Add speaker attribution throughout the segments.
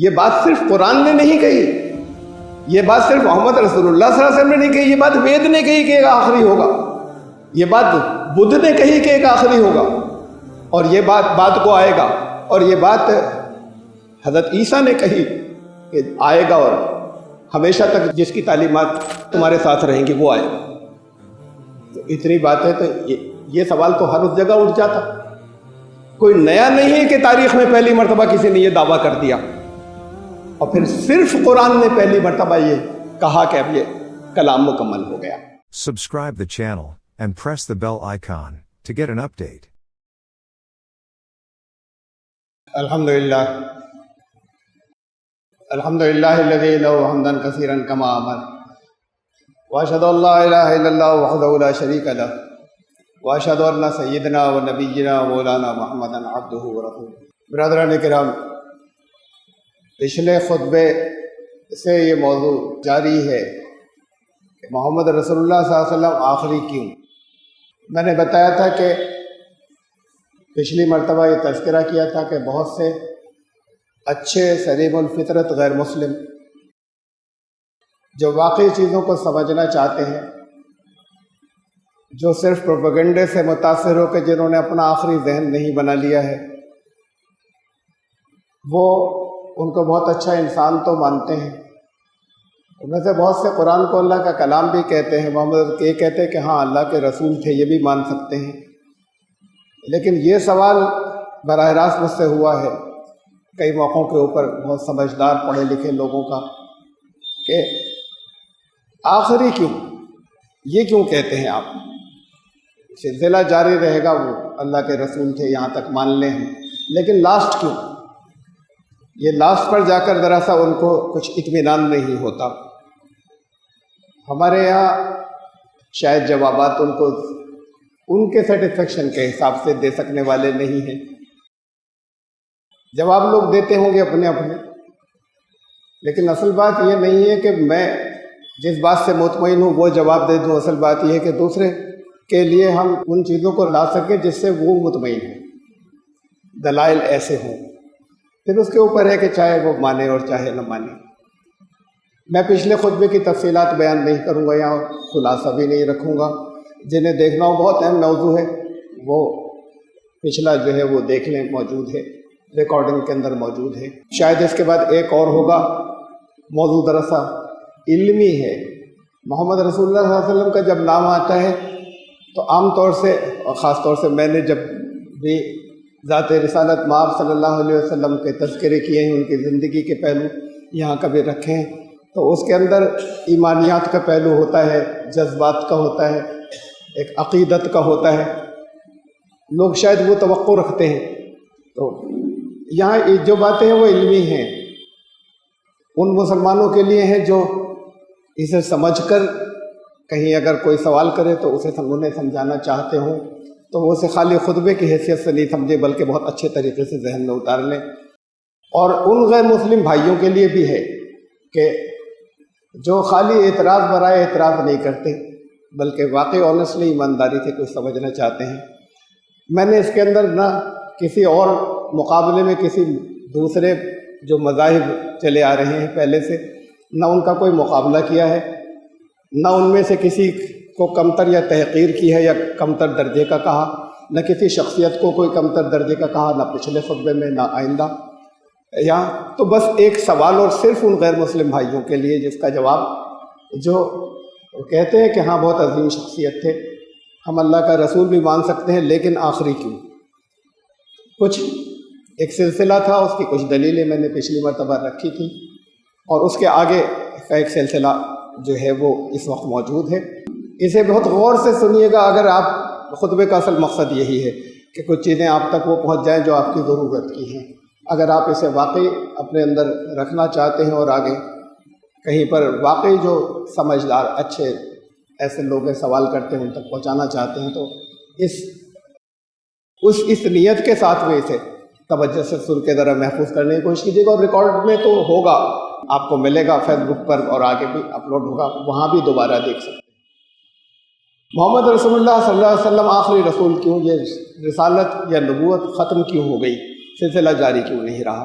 Speaker 1: یہ بات صرف قرآن نے نہیں کہی، یہ بات صرف محمد رسول اللہ صلی اللہ علیہ وسلم نے نہیں کہی، یہ بات وید نے کہی کہ ایک آخری ہوگا، یہ بات بدھ نے کہی کہ ایک آخری ہوگا، اور یہ بات کو آئے گا، اور یہ بات حضرت عیسیٰ نے کہی کہ آئے گا، اور ہمیشہ تک جس کی تعلیمات تمہارے ساتھ رہیں گی وہ آئے گا۔ تو اتنی بات ہے، تو یہ سوال تو ہر اس جگہ اٹھ جاتا، کوئی نیا نہیں ہے کہ تاریخ میں پہلی مرتبہ کسی نے یہ دعویٰ کر دیا، اور پھر صرف قرآن نے پہلی مرتبہ یہ کہا کہ اب یہ کلام مکمل ہو گیا۔
Speaker 2: Subscribe the channel and press the bell icon to get an update.
Speaker 1: الحمدللہ الحمدللہ الذی له حمدا کثیرا کما امر، واشهد ان لا الہ الا اللہ وحدہ لا شریک لہ، واشهد ان سیدنا و نبینا مولانا محمدا عبدہ ورسولہ۔ برادران کرام، پچھلے خطبے سے یہ موضوع جاری ہے کہ محمد رسول اللہ صلی اللہ علیہ وسلم آخری کیوں۔ میں نے بتایا تھا کہ پچھلی مرتبہ یہ تذکرہ کیا تھا کہ بہت سے اچھے سلیم الفطرت غیر مسلم جو واقعی چیزوں کو سمجھنا چاہتے ہیں، جو صرف پروپیگنڈے سے متاثر ہو کے جنہوں نے اپنا آخری ذہن نہیں بنا لیا ہے، وہ ان کو بہت اچھا انسان تو مانتے ہیں، ان میں سے بہت سے قرآن کو اللہ کا کلام بھی کہتے ہیں، محمد یہ کہتے ہیں کہ ہاں اللہ کے رسول تھے، یہ بھی مان سکتے ہیں۔ لیکن یہ سوال براہ راست مجھ سے ہوا ہے کئی موقعوں کے اوپر بہت سمجھدار پڑھے لکھے لوگوں کا کہ آخری کیوں، یہ کیوں کہتے ہیں آپ؟ سلسلہ جاری رہے گا، وہ اللہ کے رسول تھے یہاں تک مان لیں ہم، لیکن لاسٹ کیوں؟ یہ لاسٹ پر جا کر ذرا سا ان کو کچھ اطمینان نہیں ہوتا۔ ہمارے یہاں شاید جوابات ان کو ان کے سیٹسفیکشن کے حساب سے دے سکنے والے نہیں ہیں، جواب لوگ دیتے ہوں گے اپنے اپنے، لیکن اصل بات یہ نہیں ہے کہ میں جس بات سے مطمئن ہوں وہ جواب دے دوں، اصل بات یہ ہے کہ دوسرے کے لیے ہم ان چیزوں کو لا سکیں جس سے وہ مطمئن ہیں، دلائل ایسے ہوں، پھر اس کے اوپر ہے کہ چاہے وہ مانے اور چاہے نہ مانے۔ میں پچھلے خطبے کی تفصیلات بیان نہیں کروں گا، یہاں خلاصہ بھی نہیں رکھوں گا، جنہیں دیکھنا ہو بہت اہم موضوع ہے، وہ پچھلا جو ہے وہ دیکھ لیں، موجود ہے ریکارڈنگ کے اندر موجود ہے۔ شاید اس کے بعد ایک اور ہوگا، موضوع دراصل علمی ہے۔ محمد رسول اللہ صلی اللہ علیہ وسلم کا جب نام آتا ہے تو عام طور سے اور خاص طور سے میں نے جب بھی ذات رسالت مآب صلی اللہ علیہ وسلم کے تذکرے کیے ہیں، ان کی زندگی کے پہلو یہاں کبھی رکھے ہیں، تو اس کے اندر ایمانیات کا پہلو ہوتا ہے، جذبات کا ہوتا ہے، ایک عقیدت کا ہوتا ہے، لوگ شاید وہ توقع رکھتے ہیں۔ تو یہاں جو باتیں ہیں وہ علمی ہیں، ان مسلمانوں کے لیے ہیں جو اسے سمجھ کر کہیں اگر کوئی سوال کرے تو اسے انہیں سمجھانا چاہتے ہوں تو وہ اسے خالی خطبے کی حیثیت سے نہیں سمجھے بلکہ بہت اچھے طریقے سے ذہن میں اتار لیں۔ اور ان غیر مسلم بھائیوں کے لیے بھی ہے کہ جو خالی اعتراض برائے اعتراض نہیں کرتے بلکہ واقعی آنیسٹلی ایمانداری سے کچھ سمجھنا چاہتے ہیں۔ میں نے اس کے اندر نہ کسی اور مقابلے میں کسی دوسرے جو مذاہب چلے آ رہے ہیں پہلے سے، نہ ان کا کوئی مقابلہ کیا ہے، نہ ان میں سے کسی کو کمتر یا تحقیر کی ہے یا کمتر درجے کا کہا، نہ کسی شخصیت کو کوئی کمتر درجے کا کہا، نہ پچھلے خطبے میں نہ آئندہ۔ یہاں تو بس ایک سوال اور صرف ان غیر مسلم بھائیوں کے لیے جس کا جواب جو کہتے ہیں کہ ہاں بہت عظیم شخصیت تھے، ہم اللہ کا رسول بھی مان سکتے ہیں، لیکن آخری کیوں؟ کچھ ایک سلسلہ تھا، اس کی کچھ دلیلیں میں نے پچھلی مرتبہ رکھی تھی، اور اس کے آگے کا ایک سلسلہ جو ہے وہ اس وقت موجود ہے۔ اسے بہت غور سے سنیے گا، اگر آپ خطبے کا اصل مقصد یہی ہے کہ کچھ چیزیں آپ تک وہ پہنچ جائیں جو آپ کی ضرورت کی ہیں۔ اگر آپ اسے واقعی اپنے اندر رکھنا چاہتے ہیں اور آگے کہیں پر واقعی جو سمجھدار اچھے ایسے لوگ سوال کرتے ہیں ان تک پہنچانا چاہتے ہیں، تو اس نیت کے ساتھ میں اسے توجہ سے سن کے ذرا محفوظ کرنے کی کوشش کیجیے گا، اور ریکارڈ میں تو ہوگا، آپ کو ملے گا فیس بک پر اور آگے بھی اپلوڈ ہوگا، وہاں بھی دوبارہ دیکھ سکتے ہیں۔ محمد رسول اللہ صلی اللہ علیہ وسلم آخری رسول کیوں؟ یہ رسالت یا نبوت ختم کیوں ہو گئی؟ سلسلہ جاری کیوں نہیں رہا؟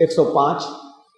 Speaker 1: 105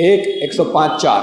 Speaker 1: 1:105-4।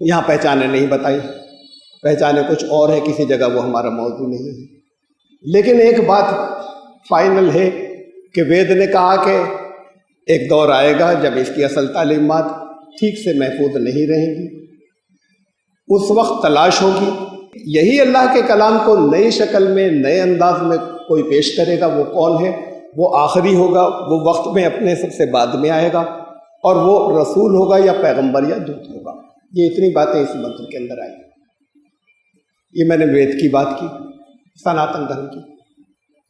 Speaker 1: یہاں پہچانیں نہیں بتائی، پہچانیں کچھ اور ہے، کسی جگہ وہ ہمارا موضوع نہیں ہے۔ لیکن ایک بات فائنل ہے کہ وید نے کہا کہ ایک دور آئے گا جب اس کی اصل تعلیمات ٹھیک سے محفوظ نہیں رہیں گی، اس وقت تلاش ہوگی، یہی اللہ کے کلام کو نئی شکل میں نئے انداز میں کوئی پیش کرے گا۔ وہ کون ہے؟ وہ آخری ہوگا، وہ وقت میں اپنے سب سے بعد میں آئے گا، اور وہ رسول ہوگا یا پیغمبر یا دودت ہوگا۔ یہ اتنی باتیں اس منتر کے اندر آئی۔ یہ میں نے وید کی بات کی، سناتن دھرم کی۔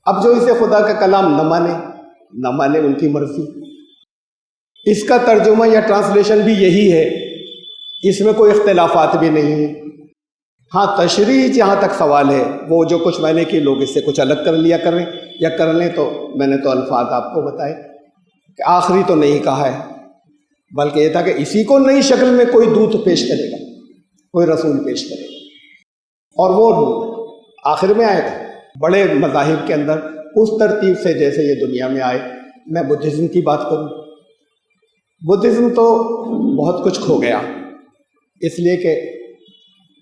Speaker 1: اب جو اسے خدا کا کلام نہ مانے ان کی مرضی۔ اس کا ترجمہ یا ٹرانسلیشن بھی یہی ہے، اس میں کوئی اختلافات بھی نہیں ہیں۔ ہاں تشریح جہاں تک سوال ہے، وہ جو کچھ میں نے کی لوگ اس سے کچھ الگ کر لیا کریں یا کر لیں، تو میں نے تو الفاظ آپ کو بتائے کہ آخری تو نہیں کہا ہے، بلکہ یہ تھا کہ اسی کو نئی شکل میں کوئی دودت پیش کرے گا، کوئی رسول پیش کرے گا، اور وہ آخر میں آئے گا بڑے مذاہب کے اندر اس ترتیب سے جیسے یہ دنیا میں آئے۔ میں بدھزم کی بات کروں، بدھزم تو بہت کچھ کھو گیا، اس لیے کہ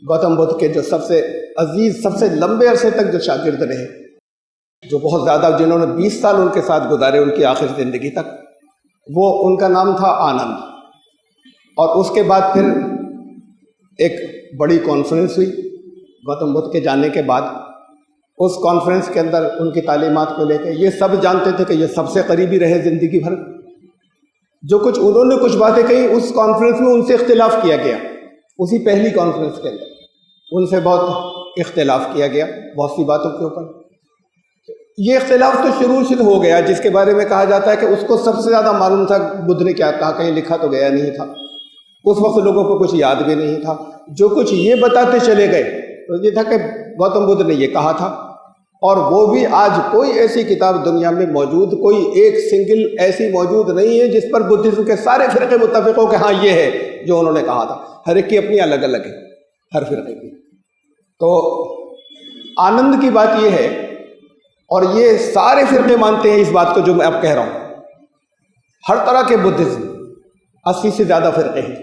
Speaker 1: گوتم بدھ کے جو سب سے عزیز، سب سے لمبے عرصے تک جو شاگرد رہے، جو بہت زیادہ، جنہوں نے 20 سال ان کے ساتھ گزارے ان کی آخر زندگی تک، وہ ان کا نام تھا آنند۔ اور اس کے بعد پھر ایک بڑی کانفرنس ہوئی گوتم بدھ کے جانے کے بعد۔ اس کانفرنس کے اندر ان کی تعلیمات کو لے کے یہ سب جانتے تھے کہ یہ سب سے قریبی رہے زندگی بھر۔ جو کچھ انہوں نے کچھ باتیں کہی اس کانفرنس میں ان سے اختلاف کیا گیا، اسی پہلی کانفرنس کے اندر ان سے بہت اختلاف کیا گیا بہت سی باتوں کے اوپر۔ یہ اختلاف تو شروع سے ہو گیا، جس کے بارے میں کہا جاتا ہے کہ اس کو سب سے زیادہ معلوم تھا بدھ نے کیا کہا، کہیں لکھا تو گیا نہیں تھا، اس وقت لوگوں کو کچھ یاد بھی نہیں تھا۔ جو کچھ یہ بتاتے چلے گئے تو یہ تھا کہ گوتم بدھ نے یہ کہا تھا، اور وہ بھی آج کوئی ایسی کتاب دنیا میں موجود، کوئی ایک سنگل ایسی موجود نہیں ہے جس پر بدھزم کے سارے فرقے متفق ہو کہ ہاں یہ ہے جو انہوں نے کہا تھا۔ ہر ایک کی اپنی الگ الگ ہے، ہر فرقے کی۔ تو آنند کی بات یہ ہے، اور یہ سارے فرقے مانتے ہیں اس بات کو جو میں اب کہہ رہا ہوں، ہر طرح کے بدھزم، 80 سے زیادہ فرقے ہیں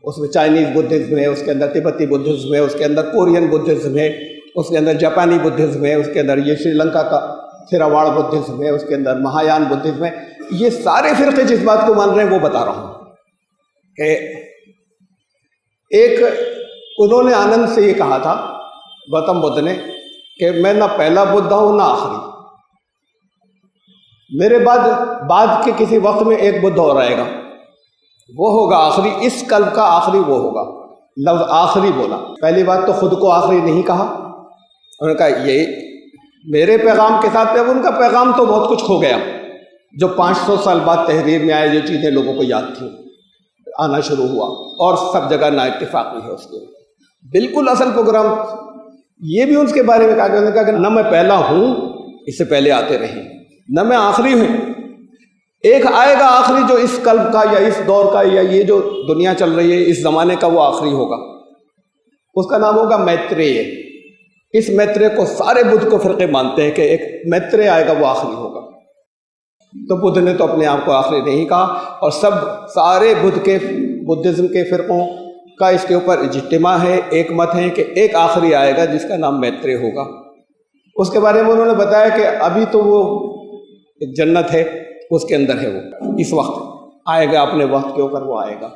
Speaker 1: اس میں۔ چائنیز بدھزم ہے، اس کے اندر تبتی بدھزم ہے، اس کے اندر کورین بدھزم ہے، اس کے اندر جاپانی بدھزم ہے، اس کے اندر یہ سری لنکا کا تھیراواڑ بدھزم ہے، اس کے اندر مہایان بدھزم ہے۔ یہ سارے فرقے جس بات کو مان رہے ہیں وہ بتا رہا ہوں کہ ایک انہوں نے آنند سے یہ کہا تھا گوتم بدھ نے کہ میں نہ پہلا بدھا ہوں نہ آخری، میرے بعد کے کسی وقت میں ایک بدھ اور آئے گا، وہ ہوگا آخری، اس کلب کا آخری وہ ہوگا۔ لفظ آخری بولا، پہلی بات تو خود کو آخری نہیں کہا، انہوں نے کہا یہ میرے پیغام کے ساتھ۔ اب ان کا پیغام تو بہت کچھ کھو گیا، جو 500 سال بعد تحریر میں آئے، جو چیزیں لوگوں کو یاد تھیں آنا شروع ہوا، اور سب جگہ نا اتفاقی ہے اس کے بالکل اصل پروگرام۔ یہ بھی اس کے بارے میں کہا کہ نہ میں پہلا ہوں، اس سے پہلے آتے رہے، نہ میں آخری ہوں، ایک آئے گا آخری جو اس قلب کا یا اس دور کا یا یہ جو دنیا چل رہی ہے اس زمانے کا، وہ آخری ہوگا، اس کا نام ہوگا میتریہ۔ اس میتریہ کو سارے بدھ کو فرقے مانتے ہیں کہ ایک میتریہ آئے گا، وہ آخری ہوگا۔ تو بدھ نے تو اپنے آپ کو آخری نہیں کہا، اور سارے بدھزم کے فرقوں کا اس کے اوپر اجتماع ہے، ایک مت ہے کہ ایک آخری آئے گا جس کا نام میتریہ ہوگا۔ اس کے بارے میں انہوں نے بتایا کہ ابھی تو وہ ایک جنت ہے، اس کے اندر ہے، وہ اس وقت آئے گا، اپنے وقت کے اوپر وہ آئے گا۔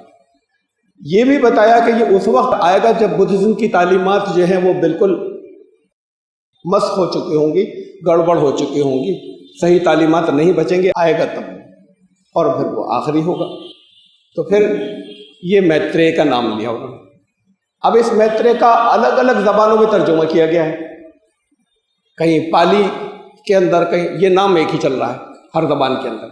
Speaker 1: یہ بھی بتایا کہ یہ اس وقت آئے گا جب بدھزم کی تعلیمات جو ہیں وہ بالکل مسخ ہو چکی ہوں گی، گڑبڑ ہو چکی ہوں گی، صحیح تعلیمات نہیں بچیں گے، آئے گا تب، اور پھر وہ آخری ہوگا۔ تو پھر یہ میتریہ کا نام لیا انہوں نے۔ اب اس میتریہ کا الگ الگ زبانوں میں ترجمہ کیا گیا ہے، کہیں پالی کے اندر، کہیں یہ نام ایک ہی چل رہا ہے ہر زبان کے اندر،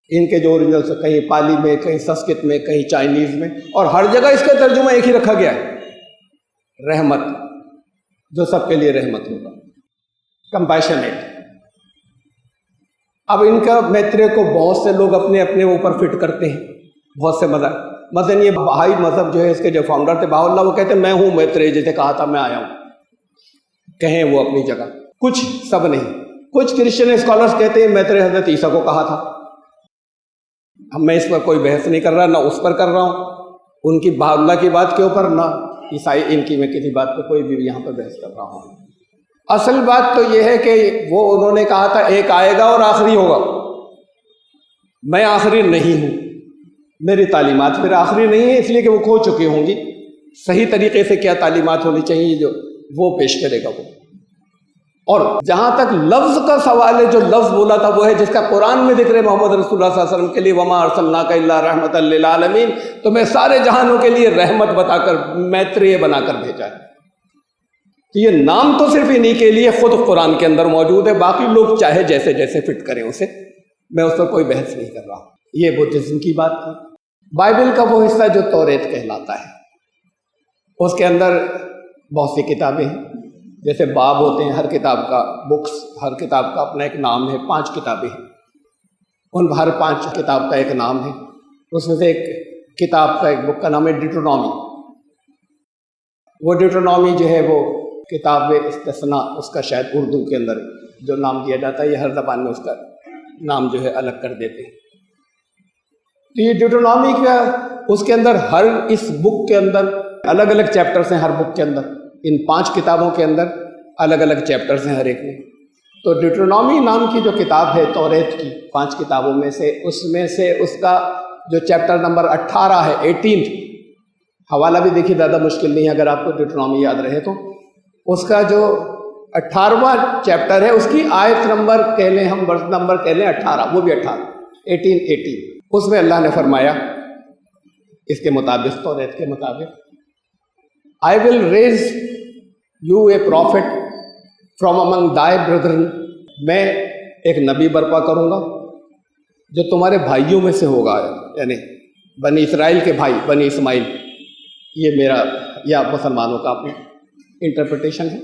Speaker 1: ان کے جو اوریجنل سے، کہیں پالی میں، کہیں سنسکرت میں، کہیں چائنیز میں، اور ہر جگہ اس کا ترجمہ ایک ہی رکھا گیا ہے، رحمت، جو سب کے لیے رحمت ہوگا، کمپیشنیٹ۔ اب ان کا میتریہ کو بہت سے لوگ اپنے اپنے اوپر فٹ کرتے ہیں، بہت سے مذہب، مثلاً یہ بہائی مذہب جو ہے اس کے جو فاؤنڈر تھے بہاء اللہ، وہ کہتے ہیں میں ہوں میتریہ، جیسے کہا تھا میں آیا ہوں، کہیں وہ اپنی جگہ، کچھ، سب نہیں۔ کچھ کرسچن اسکالرز کہتے ہیں میتریہ حضرت عیسیٰ کو کہا تھا۔ میں اس پر کوئی بحث نہیں کر رہا، نہ اس پر کر رہا ہوں، ان کی اللہ کی بات کے اوپر، نہ عیسائی ان کی میں کسی بات پہ کوئی بھی یہاں پہ بحث کر رہا ہوں۔ اصل بات تو یہ ہے کہ وہ انہوں نے کہا تھا ایک آئے گا اور آخری ہوگا، میں آخری نہیں ہوں، میری تعلیمات پھر آخری نہیں ہے، اس لیے کہ وہ کھو چکی ہوں گی۔ صحیح طریقے سے کیا تعلیمات ہونی چاہیے جو وہ پیش کرے گا وہ۔ اور جہاں تک لفظ کا سوال ہے، جو لفظ بولا تھا وہ ہے جس کا قرآن میں ذکر ہے محمد رسول اللہ صلی اللہ علیہ وسلم کے لیے، وما ارسلناک الا رحمۃ للعالمین، تو میں سارے جہانوں کے لیے رحمت بتا کر میتریہ بنا کر بھیجا ہے۔ یہ نام تو صرف انہی کے لیے خود قرآن کے اندر موجود ہے، باقی لوگ چاہے جیسے جیسے فٹ کریں اسے، میں اس پر کوئی بحث نہیں کر رہا ہوں۔ یہ بدھزم کی بات تھی۔ بائبل کا وہ حصہ جو توریت کہلاتا ہے، اس کے اندر بہت سی کتابیں ہیں، جیسے باب ہوتے ہیں ہر کتاب کا، بکس، ہر کتاب کا اپنا ایک نام ہے، 5 کتابیں ہیں، ان ہر 5 کتاب کا ایک نام ہے۔ اس میں سے ایک کتاب کا، ایک بک کا نام ہے ڈیوٹرونومی۔ وہ ڈیوٹرونومی جو ہے وہ کتاب استثناء، اس کا شاید اردو کے اندر جو نام دیا جاتا ہے، یہ ہر زبان میں اس کا نام جو ہے الگ کر دیتے ہیں۔ تو یہ ڈیوٹرونومی کا، اس کے اندر ہر، اس بک کے اندر الگ الگ چیپٹرز ہیں، ہر بک کے اندر، ان 5 کتابوں کے اندر الگ الگ چیپٹرز ہیں ہر ایک میں۔ تو ڈیوٹرونومی نام کی جو کتاب ہے توریت کی 5 کتابوں میں سے، اس میں سے اس کا جو چیپٹر نمبر 18 ہے، 18، حوالہ بھی دیکھیے، زیادہ مشکل نہیں ہے اگر آپ کو ڈیوٹرونومی یاد رہے تو۔ اس کا جو 18واں چیپٹر ہے، اس کی آیت نمبر کہہ لیں ہم، ورس نمبر کہہ لیں 18، وہ بھی 18، اس میں اللہ نے فرمایا اس کے مطابق، توریت کے مطابق، I will raise you a prophet from among thy brethren، میں ایک نبی برپا کروں گا جو تمہارے بھائیوں میں سے ہوگا، یعنی بنی اسرائیل کے بھائی، بنی اسماعیل، یہ میرا یا مسلمانوں کا اپنا انٹرپریٹیشن ہے۔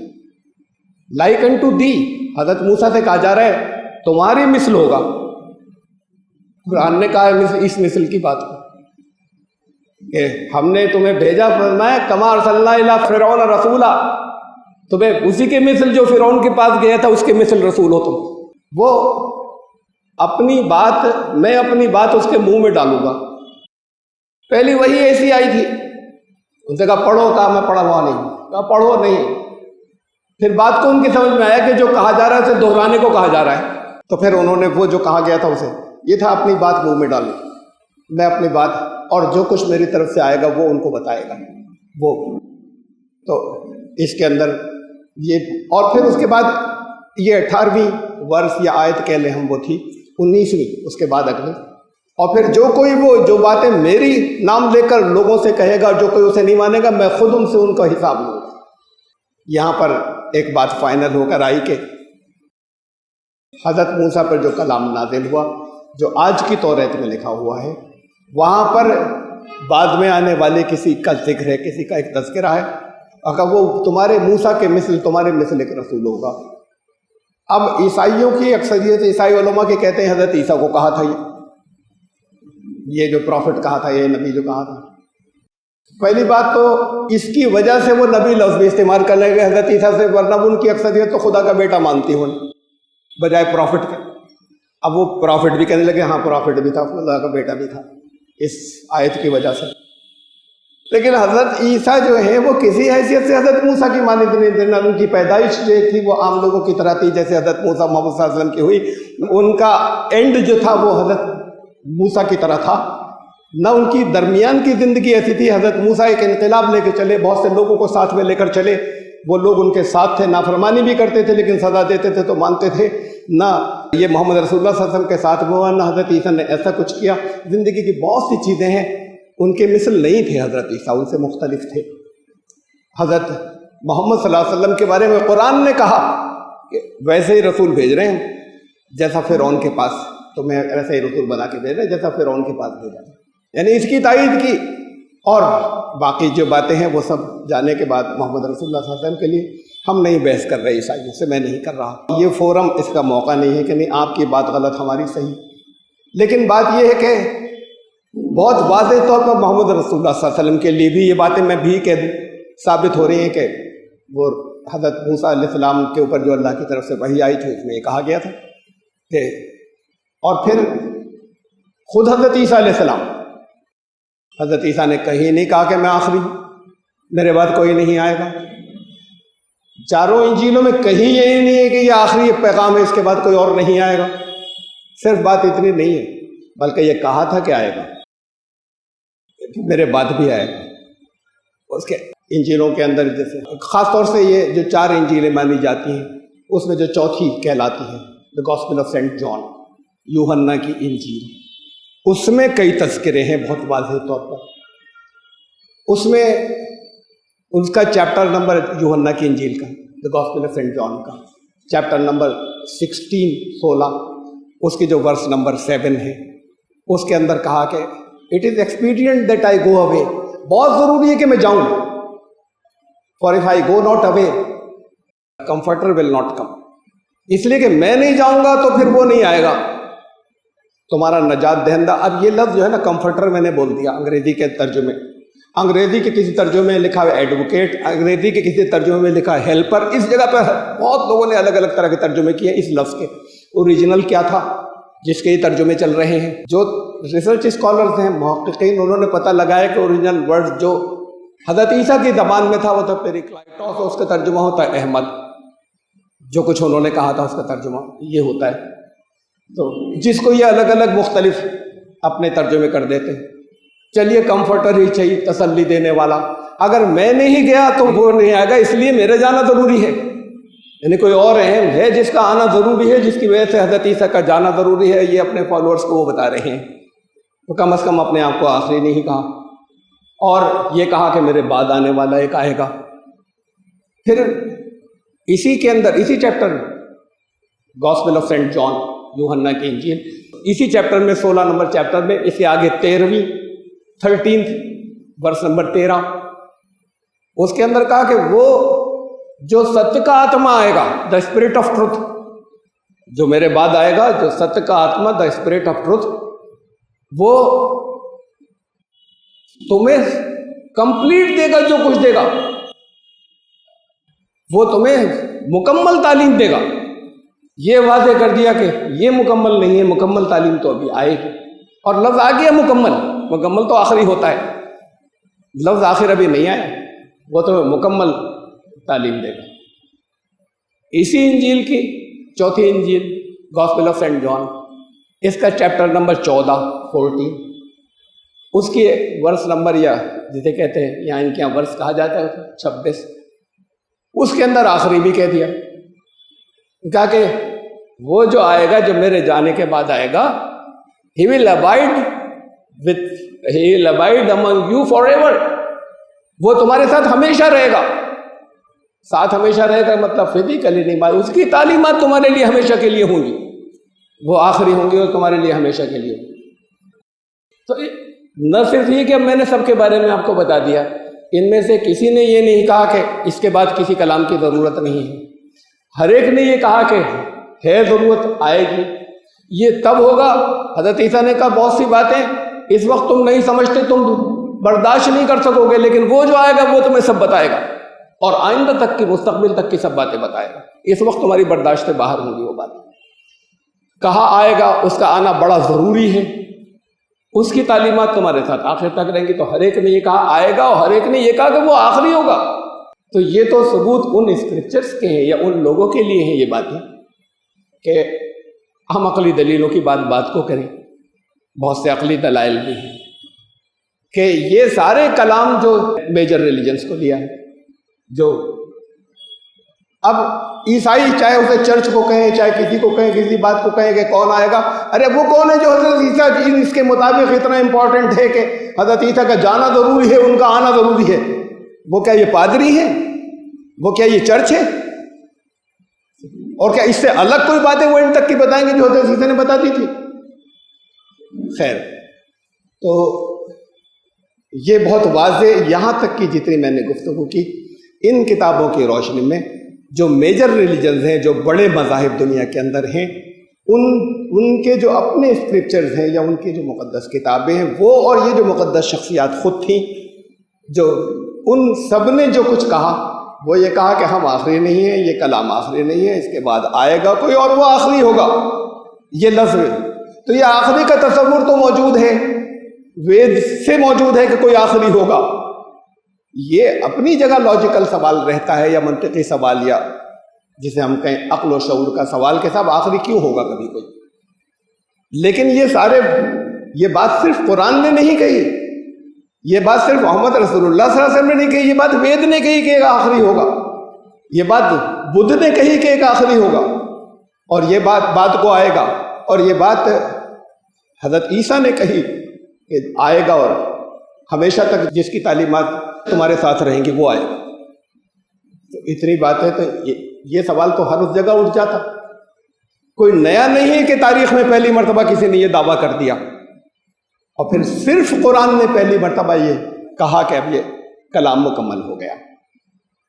Speaker 1: لائک unto thee، حضرت موسیٰ سے کہا جا رہا ہے تمہاری مثل ہوگا۔ قرآن نے کہا ہے اس مثل کی بات کو کہ ہم نے تمہیں بھیجا، فرمایا کما ارسلنا الی فرعون رسولا، تمہیں اسی کے مثل جو فرعون کے پاس گیا تھا اس کے مثل رسول ہو تم۔ وہ اپنی بات، میں اپنی بات اس کے منہ میں ڈالوں گا۔ پہلی وہی ایسی آئی تھی، ان سے کہا پڑھو، کہا میں پڑھا ہوا نہیں، کہا پڑھو نہیں۔ پھر بات کو ان کی سمجھ میں آیا کہ جو کہا جا رہا ہے اسے دہرانے کو کہا جا رہا ہے، تو پھر انہوں نے وہ جو کہا گیا تھا اسے، یہ تھا اپنی بات منہ میں ڈالوں، میں اپنی بات، اور جو کچھ میری طرف سے آئے گا وہ ان کو بتائے گا وہ۔ تو اس کے اندر یہ، اور پھر اس کے بعد یہ 18ویں ورس یا آیت کہہ لیں ہم، وہ تھی 19ویں، اس کے بعد اگلی۔ اور پھر جو کوئی وہ جو باتیں میری نام لے کر لوگوں سے کہے گا، جو کوئی اسے نہیں مانے گا، میں خود ان سے ان کا حساب لوں گا۔ یہاں پر ایک بات فائنل ہو کر آئی کہ حضرت موسیٰ پر جو کلام نازل ہوا، جو آج کی توریت میں لکھا ہوا ہے، وہاں پر بعد میں آنے والے کسی کا ذکر ہے، کسی کا ایک تذکرہ ہے، اگر وہ تمہارے موسیٰ کے مثل، تمہارے مثل ایک رسول ہوگا۔ اب عیسائیوں کی اکثریت، عیسائی علماء کے کہتے ہیں حضرت عیسیٰ کو کہا تھا یہ جو پروفٹ کہا تھا، یہ نبی جو کہا تھا۔ پہلی بات تو اس کی وجہ سے وہ نبی لفظ بھی استعمال کر لیں گے حضرت عیسیٰ سے، ورنہ ان کی اکثریت تو خدا کا بیٹا مانتی ہوں بجائے پروفٹ کے۔ اب وہ پروفٹ بھی کہنے لگے ہاں پروفٹ بھی تھا، خدا کا بیٹا بھی تھا، اس آیت کی وجہ سے۔ لیکن حضرت عیسیٰ جو ہے وہ کسی حیثیت سے حضرت موسیٰ کی مانند نہیں تھے، نہ ان کی پیدائش جو تھی وہ عام لوگوں کی طرح تھی جیسے حضرت موسیٰ محمد صلی اللہ علیہ وسلم کی ہوئی، ان کا اینڈ جو تھا وہ حضرت موسیٰ کی طرح تھا، نہ ان کی درمیان کی زندگی ایسی تھی۔ حضرت موسیٰ ایک انقلاب لے کے چلے، بہت سے لوگوں کو ساتھ میں لے کر چلے، وہ لوگ ان کے ساتھ تھے، نافرمانی بھی کرتے تھے لیکن سزا دیتے تھے تو مانتے تھے۔ نہ یہ محمد رسول اللہ صلی اللہ علیہ وسلم کے ساتھ ہوا، نہ حضرت عیسیٰ نے ایسا کچھ کیا۔ زندگی کی بہت سی چیزیں ہیں، ان کے مثل نہیں تھے حضرت عیسیٰ، ان سے مختلف تھے۔ حضرت محمد صلی اللہ علیہ وسلم کے بارے میں قرآن نے کہا کہ ویسے ہی رسول بھیج رہے ہیں جیسا فرعون کے پاس، تو میں ویسے ہی رسول بنا کے بھیج رہے ہیں جیسا فرعون کے پاس بھیجا تھا، یعنی اس کی تائید کی۔ اور باقی جو باتیں ہیں وہ سب جانے کے بعد محمد رسول اللہ صلی اللہ علیہ وسلم کے لیے ہم نہیں بحث کر رہے عیسائیوں سے، میں نہیں کر رہا، یہ فورم اس کا موقع نہیں ہے کہ نہیں آپ کی بات غلط ہماری صحیح۔ لیکن بات یہ ہے کہ بہت واضح طور پر محمد رسول اللہ صلی اللہ علیہ وسلم کے لیے بھی یہ باتیں میں بھی کہہ دوں ثابت ہو رہی ہیں کہ وہ حضرت موسیٰ علیہ السلام کے اوپر جو اللہ کی طرف سے وحی آئی تھی اس میں یہ کہا گیا تھا کہ، اور پھر خود حضرت عیسیٰ علیہ السلام حضرت عیسیٰ نے کہیں نہیں کہا کہ میں آخری ہوں، میرے بعد کوئی نہیں آئے گا۔ چاروں انجیلوں میں کہیں یہی نہیں ہے کہ یہ آخری پیغام ہے، اس کے بعد کوئی اور نہیں آئے گا۔ صرف بات اتنی نہیں ہے، بلکہ یہ کہا تھا کہ آئے گا، میرے بعد بھی آئے گا۔ اس کے انجیلوں کے اندر جیسے خاص طور سے یہ جو 4 انجیلیں مانی جاتی ہیں، اس میں جو چوتھی کہلاتی ہے دا گاسپل آف سینٹ جان، یوحنا کی انجیل، اس میں کئی تذکرے ہیں بہت واضح طور پر۔ اس میں اس کا چیپٹر نمبر، یوحنا کی انجیل کا، دا گاسپل آف سینٹ جان کا چیپٹر نمبر 16 اس کی جو ورس نمبر 7 ہے، اس کے اندر کہا کہ it is expedient that I go away, بہت ضروری ہے کہ میں جاؤں، for if I go not away comforter will not come, اس لیے کہ میں نہیں جاؤں گا تو پھر وہ نہیں آئے گا تمہارا نجات دہندہ۔ اب یہ لفظ جو ہے نا کمفرٹر میں نے بول دیا، انگریزی کے ترجمے، انگریزی کے کسی ترجمے میں لکھا ہے ایڈوکیٹ، انگریزی کے کسی ترجمے میں لکھا ہے ہیلپر۔ اس جگہ پہ بہت لوگوں نے الگ الگ طرح کے ترجمے کیے اس لفظ کے۔ اوریجنل کیا تھا جس کے یہ ترجمے چل رہے ہیں؟ جو ریسرچ اسکالرز ہیں، محققین، انہوں نے پتہ لگایا کہ اوریجنل ورڈ جو حضرت عیسیٰ کی زبان میں تھا وہ تھا پیریکلائٹوس، اس کا ترجمہ ہوتا ہے احمد، جو کچھ انہوں نے کہا تھا اس کا ترجمہ یہ ہوتا ہے۔ تو جس کو یہ الگ الگ مختلف اپنے ترجمے کر دیتے ہیں، چلیے کمفرٹر ہی چاہیے، تسلی دینے والا۔ اگر میں نہیں گیا تو وہ نہیں آئے گا، اس لیے میرے جانا ضروری ہے، یعنی کوئی اور اہم ہے جس کا آنا ضروری ہے، جس کی وجہ سے حضرت عیسیٰ کا جانا ضروری ہے، یہ اپنے فالوورز کو وہ بتا رہے ہیں۔ تو کم از کم اپنے آپ کو آخری نہیں کہا، اور یہ کہا کہ میرے بعد آنے والا ایک آئے گا۔ پھر اسی کے اندر، اسی چیپٹر گاسپل آف سینٹ جان، یوحنا کی انجیل، اسی چیپٹر میں 16 نمبر چیپٹر میں، اس سے آگے 13 ورس نمبر 13، اس کے اندر کہا کہ وہ جو ستیہ کا آتما آئے گا، دا اسپرٹ آف ٹروتھ، جو میرے بعد آئے گا، جو ستیہ کا آتما، دا اسپرٹ آف ٹروتھ، وہ تمہیں کمپلیٹ دے گا، جو کچھ دے گا وہ تمہیں مکمل تعلیم دے گا۔ یہ واضح کر دیا کہ یہ مکمل نہیں ہے، مکمل تعلیم تو ابھی آئے گی۔ اور لفظ آ گیا مکمل، مکمل تو آخری ہوتا ہے، لفظ آخر ابھی نہیں آیا، وہ تمہیں مکمل تعلیم دے گا۔ اسی انجیل کی چوتھی انجیل، گاسپل آف سینٹ جان، اس کا چیپٹر نمبر 14 اس کی ورس نمبر، یا جسے کہتے ہیں یہاں ان کے یہاں ورس کہا جاتا ہے 26، اس کے اندر آخری بھی کہہ دیا، کہا کہ وہ جو آئے گا، جو میرے جانے کے بعد آئے گا، he will abide among you forever، وہ تمہارے ساتھ ہمیشہ رہے گا۔ ساتھ ہمیشہ رہے گا مطلب فزیکلی نہیں، اس کی تعلیمات تمہارے لیے ہمیشہ کے لیے ہوں گی، وہ آخری ہوں گی اور تمہارے لیے ہمیشہ کے لیے ہوں گی۔ تو نہ صرف یہ کہ میں نے سب کے بارے میں آپ کو بتا دیا، ان میں سے کسی نے یہ نہیں کہا کہ اس کے بعد کسی کلام کی ضرورت نہیں ہے، ہر ایک نے یہ کہا کہ ہے ضرورت، آئے گی، یہ تب ہوگا۔ حضرت عیسیٰ نے کہا بہت سی باتیں اس وقت تم نہیں سمجھتے، تم برداشت نہیں کر سکو گے، لیکن وہ جو آئے گا وہ تمہیں سب بتائے گا، اور آئندہ تک کی، مستقبل تک کی سب باتیں بتائے گا۔ اس وقت تمہاری برداشت سے باہر ہوں گی وہ باتیں۔ کہا آئے گا، اس کا آنا بڑا ضروری ہے، اس کی تعلیمات تمہارے ساتھ آخر تک رہیں گی۔ تو ہر ایک نے یہ کہا آئے گا، اور ہر ایک نے یہ کہا کہ وہ آخری ہوگا۔ تو یہ تو ثبوت ان اسکرپچرز کے ہیں، یا ان لوگوں کے لیے ہیں یہ باتیں، کہ ہم عقلی دلیلوں کی بات کو کریں، بہت سے عقلی دلائل بھی ہیں کہ یہ سارے کلام جو میجر ریلیجنس کو دیا ہے، جو اب عیسائی چاہے اسے چرچ کو کہیں، چاہے کسی کو کہیں، کسی بات کو کہیں کہ کون آئے گا، ارے وہ کون ہے جو حضرت عیسیٰ اس کے مطابق اتنا امپورٹنٹ ہے کہ حضرت عیسیٰ کا جانا ضروری ہے، ان کا آنا ضروری ہے؟ وہ کیا یہ پادری ہے؟ وہ کیا یہ چرچ ہے؟ اور کیا اس سے الگ کوئی باتیں وہ ان تک کی بتائیں گے جو حضرت عیسیٰ نے بتا دی تھی؟ خیر، تو یہ بہت واضح، یہاں تک کی جتنی میں نے گفتگو کی، ان کتابوں کی روشنی میں جو میجر ریلیجنز ہیں، جو بڑے مذاہب دنیا کے اندر ہیں، ان کے جو اپنے اسکرپچرز ہیں یا ان کی جو مقدس کتابیں ہیں، وہ اور یہ جو مقدس شخصیات خود تھیں، جو ان سب نے جو کچھ کہا، وہ یہ کہا کہ ہم آخری نہیں ہیں، یہ کلام آخری نہیں ہے، اس کے بعد آئے گا کوئی اور وہ آخری ہوگا، یہ لفظ۔ تو یہ آخری کا تصور تو موجود ہے، وید سے موجود ہے کہ کوئی آخری ہوگا؟ یہ اپنی جگہ لاجیکل سوال رہتا ہے یا منطقی سوال، یا جسے ہم کہیں عقل و شعور کا سوال کہ صاحب آخری کیوں ہوگا کبھی کوئی. لیکن یہ بات صرف قرآن نے نہیں کہی، یہ بات صرف محمد رسول اللہ صلی اللہ علیہ وسلم نے نہیں کہی، یہ بات وید نے کہی کہ ایک آخری ہوگا، یہ بات بدھ نے کہی کہ ایک آخری ہوگا، اور یہ بات کو آئے گا، اور یہ بات حضرت عیسیٰ نے کہی کہ آئے گا، اور ہمیشہ تک جس کی تعلیمات تمہارے ساتھ رہیں گی وہ آئے گا. تو اتنی بات ہے، تو یہ سوال تو ہر اس جگہ اٹھ جاتا. کوئی نیا نہیں ہے کہ تاریخ میں پہلی مرتبہ کسی نے یہ دعویٰ کر دیا، اور پھر صرف قرآن نے پہلی مرتبہ یہ کہا کہ اب یہ کلام مکمل ہو گیا.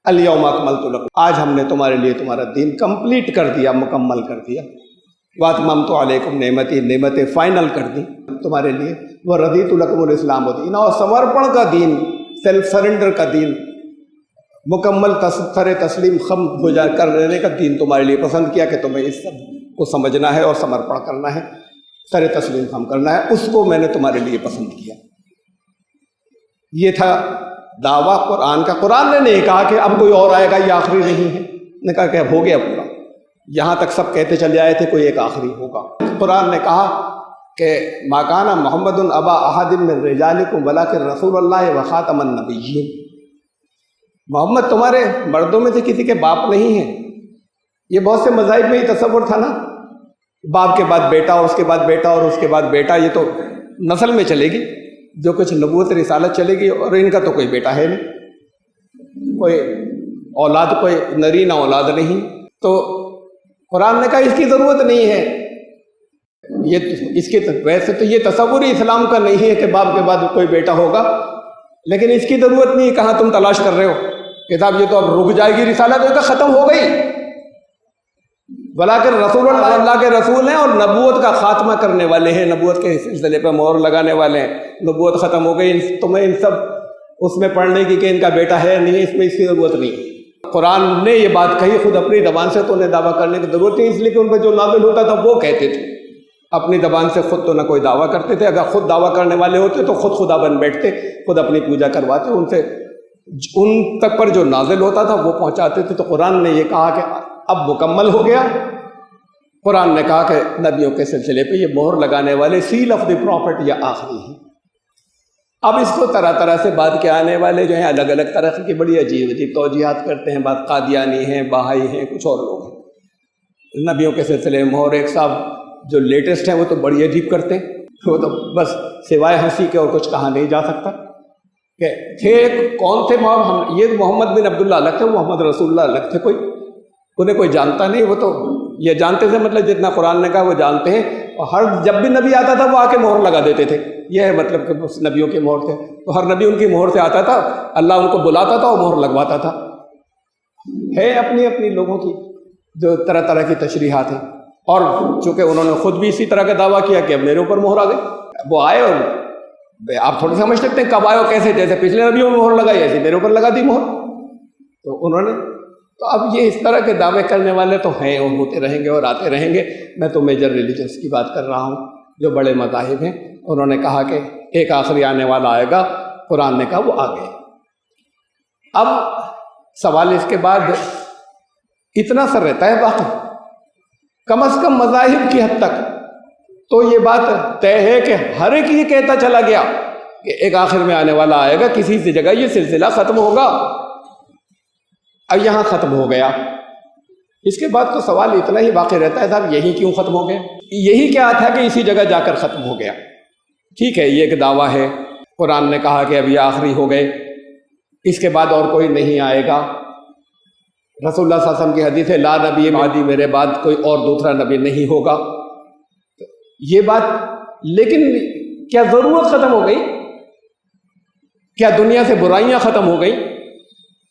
Speaker 1: الیوم اکملت لکم، آج ہم نے تمہارے لیے تمہارا دین کمپلیٹ کر دیا، مکمل کر دیا. واتممت علیکم نعمتی، نعمتیں فائنل کر دی تمہارے لیے. ورضیت لکم الاسلام دینا، اور سمرپن کا دین، سیلف سرنڈر کا دین، مکمل سر تسلیم خم ہو جا کر لینے کا دین تمہارے لیے پسند کیا کہ تمہیں اس سب کو سمجھنا ہے اور سمرپن کرنا ہے، سر تسلیم خم کرنا ہے، اس کو میں نے تمہارے لیے پسند کیا. یہ تھا دعویٰ قرآن کا. قرآن نے نہیں کہا کہ اب کوئی اور آئے گا، یہ آخری نہیں ہے، نے کہا کہ اب ہو گیا پورا. یہاں تک سب کہتے چلے آئے تھے کوئی ایک آخری ہوگا. قرآن نے کہا کہ ما کان محمد ابا احد من رجالکم ولکن رسول اللہ وخاتم النبیین، محمد تمہارے مردوں میں سے کسی کے باپ نہیں ہیں. یہ بہت سے مذاہب میں یہ تصور تھا نا، باپ کے بعد بیٹا، اور اس کے بعد بیٹا، اور اس کے بعد بیٹا، یہ تو نسل میں چلے گی، جو کچھ نبوت رسالت چلے گی. اور ان کا تو کوئی بیٹا ہے نہیں، کوئی اولاد، کوئی نرینہ اولاد نہیں. تو قرآن نے کہا اس کی ضرورت نہیں ہے. ویسے تو یہ تصور اسلام کا نہیں ہے کہ باپ کے بعد کوئی بیٹا ہوگا، لیکن اس کی ضرورت نہیں. کہاں تم تلاش کر رہے ہو کہ صاحب یہ تو اب رک جائے گی رسالت، تو ختم ہو گئی. بلاکر رسول اللہ کے رسول ہیں اور نبوت کا خاتمہ کرنے والے ہیں، نبوت کے سلسلے پہ مہر لگانے والے ہیں. نبوت ختم ہو گئی، تمہیں ان سب اس میں پڑھنے کی کہ ان کا بیٹا ہے نہیں، اس میں اس کی ضرورت نہیں. قرآن نے یہ بات کہی خود اپنی زبان سے، تو انہیں دعویٰ کرنے کی ضرورت نہیں، اس لیے کہ ان پہ جو نازل ہوتا تھا وہ کہتے تھے. اپنی زبان سے خود تو نہ کوئی دعویٰ کرتے تھے. اگر خود دعویٰ کرنے والے ہوتے تو خود خدا بن بیٹھتے، خود اپنی پوجا کرواتے، ان سے ان تک پر جو نازل ہوتا تھا وہ پہنچاتے تھے. تو قرآن نے یہ کہا کہ اب مکمل ہو گیا. قرآن نے کہا کہ نبیوں کے سلسلے پہ یہ مہر لگانے والے سیل آف دی پروفٹ یہ آخری ہیں. اب اس کو طرح طرح سے بعد کے آنے والے جو ہیں الگ الگ طرح کی بڑی عجیب عجیب توجیہات کرتے ہیں. بعد قادیانی ہیں، بہائی ہیں، کچھ اور لوگ ہیں. نبیوں کے سلسلے میں مہر ایک صاحب جو لیٹسٹ ہیں وہ تو بڑی عجیب کرتے ہیں. وہ تو بس سوائے ہنسی کے اور کچھ کہا نہیں جا سکتا. کہ تھے کون تھے یہ محمد بن عبداللہ الگ تھے، محمد رسول اللہ الگ تھے. انہیں کوئی جانتا نہیں. وہ تو یہ جانتے تھے، مطلب جتنا قرآن نے کہا وہ جانتے ہیں. اور جب بھی نبی آتا تھا وہ آ کے مہر لگا دیتے تھے. یہ ہے مطلب کہ نبیوں کے مہر تھے. تو ہر نبی ان کی مہر سے آتا تھا، اللہ ان کو بلاتا تھا اور مہر لگواتا تھا. ہے اپنی اپنی لوگوں کی جو طرح طرح کی تشریحات ہیں. اور چونکہ انہوں نے خود بھی اسی طرح کا دعویٰ کیا کہ اب میرے اوپر مہر آ گئی. وہ آئے اور آپ تھوڑے سمجھ سکتے ہیں کب آئے اور کیسے، جیسے پچھلے نبیوں میں مہر لگائی ایسے میرے اوپر لگا دی مہر. تو انہوں نے تو اب یہ اس طرح کے دعوے کرنے والے تو ہیں اور ہوتے رہیں گے اور آتے رہیں گے. میں تو میجر ریلیجنس کی بات کر رہا ہوں جو بڑے مذاہب ہیں. انہوں نے کہا کہ ایک آخری آنے والا آئے گا. قرآن نے کہا وہ آ گئے. اب سوال اس کے بعد اتنا سر رہتا ہے باقی کم از کم مذاہب کی حد تک تو یہ بات طے ہے کہ ہر ایک یہ کہتا چلا گیا کہ ایک آخر میں آنے والا آئے گا، کسی سی جگہ یہ سلسلہ ختم ہوگا. اب یہاں ختم ہو گیا. اس کے بعد تو سوال اتنا ہی باقی رہتا ہے صاحب یہی کیوں ختم ہو گیا؟ یہی کیا تھا کہ اسی جگہ جا کر ختم ہو گیا؟ ٹھیک ہے یہ ایک دعویٰ ہے، قرآن نے کہا کہ اب یہ آخری ہو گئے، اس کے بعد اور کوئی نہیں آئے گا. رسول اللہ صلی اللہ علیہ وسلم کی حدیث ہے لا نبی بعدی، میرے بعد کوئی اور دوسرا نبی نہیں ہوگا. یہ بات، لیکن کیا ضرورت ختم ہو گئی؟ کیا دنیا سے برائیاں ختم ہو گئی؟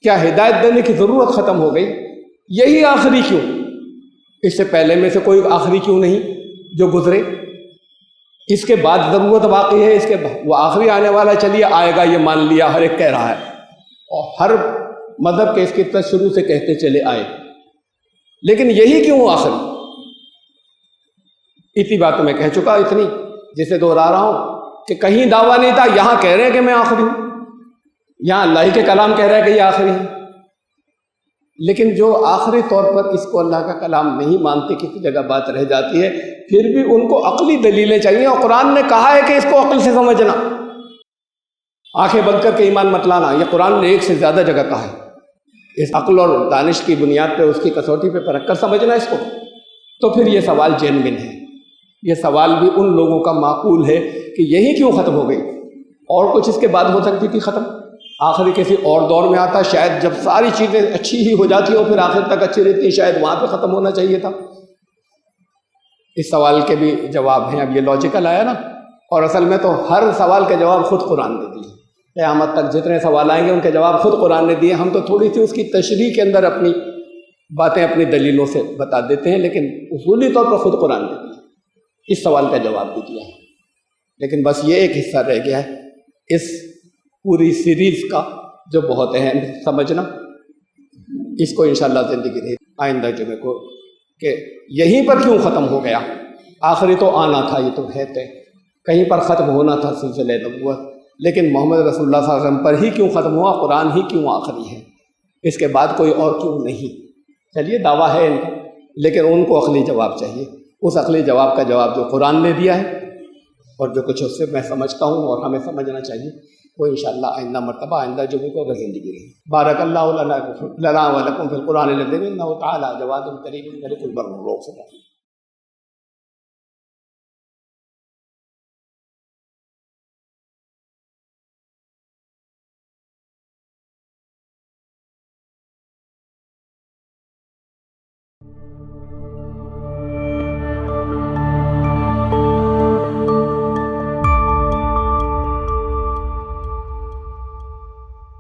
Speaker 1: کیا ہدایت دینے کی ضرورت ختم ہو گئی؟ یہی آخری کیوں؟ اس سے پہلے میں سے کوئی آخری کیوں نہیں جو گزرے؟ اس کے بعد ضرورت باقی ہے، اس کے وہ آخری آنے والا چلیے آئے گا، یہ مان لیا ہر ایک کہہ رہا ہے، اور ہر مذہب کے اس کی طرح شروع سے کہتے چلے آئے. لیکن یہی کیوں آخری؟ اتنی بات میں کہہ چکا، اتنی جسے دوہرا رہا ہوں
Speaker 3: کہ کہیں دعویٰ نہیں تھا، یہاں کہہ رہے ہیں کہ میں آخری ہوں، یہاں اللہ ہی کے کلام کہہ رہا ہے کہ یہ آخری ہے۔ لیکن جو آخری طور پر اس کو اللہ کا کلام نہیں مانتے، کسی جگہ بات رہ جاتی ہے، پھر بھی ان کو عقلی دلیلیں چاہیے، اور قرآن نے کہا ہے کہ اس کو عقل سے سمجھنا، آنکھیں بند کر کے ایمان مت لانا، یہ قرآن نے ایک سے زیادہ جگہ کہا ہے۔ اس عقل اور دانش کی بنیاد پہ، اس کی کسوٹی پہ پرکھ کر سمجھنا اس کو، تو پھر یہ سوال جینوین ہے۔ یہ سوال بھی ان لوگوں کا معقول ہے کہ یہی کیوں ختم ہو گئی، اور کچھ اس کے بعد ہو سکتی تھی ختم، آخری کسی اور دور میں آتا، شاید جب ساری چیزیں اچھی ہی ہو جاتی ہوں پھر آخر تک اچھی رہتی، شاید وہاں پہ ختم ہونا چاہیے تھا۔ اس سوال کے بھی جواب ہیں، اب یہ لاجیکل آیا نا، اور اصل میں تو ہر سوال کے جواب خود قرآن نے دیے، قیامت تک جتنے سوال آئیں گے ان کے جواب خود قرآن نے دیے، ہم تو تھوڑی سی اس کی تشریح کے اندر اپنی باتیں اپنی دلیلوں سے بتا دیتے ہیں، لیکن اصولی طور پر خود قرآن نے دیا، اس سوال کا جواب بھی دیا ہے۔ لیکن بس یہ ایک حصہ رہ گیا ہے اس پوری سیریز کا جو بہت اہم سمجھنا، اس کو انشاءاللہ زندگی رہی آئندہ جمعے کو، کہ یہیں پر کیوں ختم ہو گیا، آخری تو آنا تھا، یہ تو ہے طے، کہیں پر ختم ہونا تھا سلسلہ نبوت، لیکن محمد رسول اللہ صلی اللہ علیہ وسلم پر ہی کیوں ختم ہوا، قرآن ہی کیوں آخری ہے، اس کے بعد کوئی اور کیوں نہیں۔ چلیے دعویٰ ہے ان کا، لیکن ان کو عقلی جواب چاہیے، اس عقلی جواب کا جواب جو قرآن نے دیا ہے، اور جو کچھ اس سے میں سمجھتا ہوں اور ہمیں سمجھنا چاہیے، وہ انشاءاللہ آئندہ مرتبہ آئندہ جمعے کو اگر زندگی رہی۔ بارک اللہ لنا و لکم فی القرآن العظیم انہ تعالی جواد کریم ملک البر والروح۔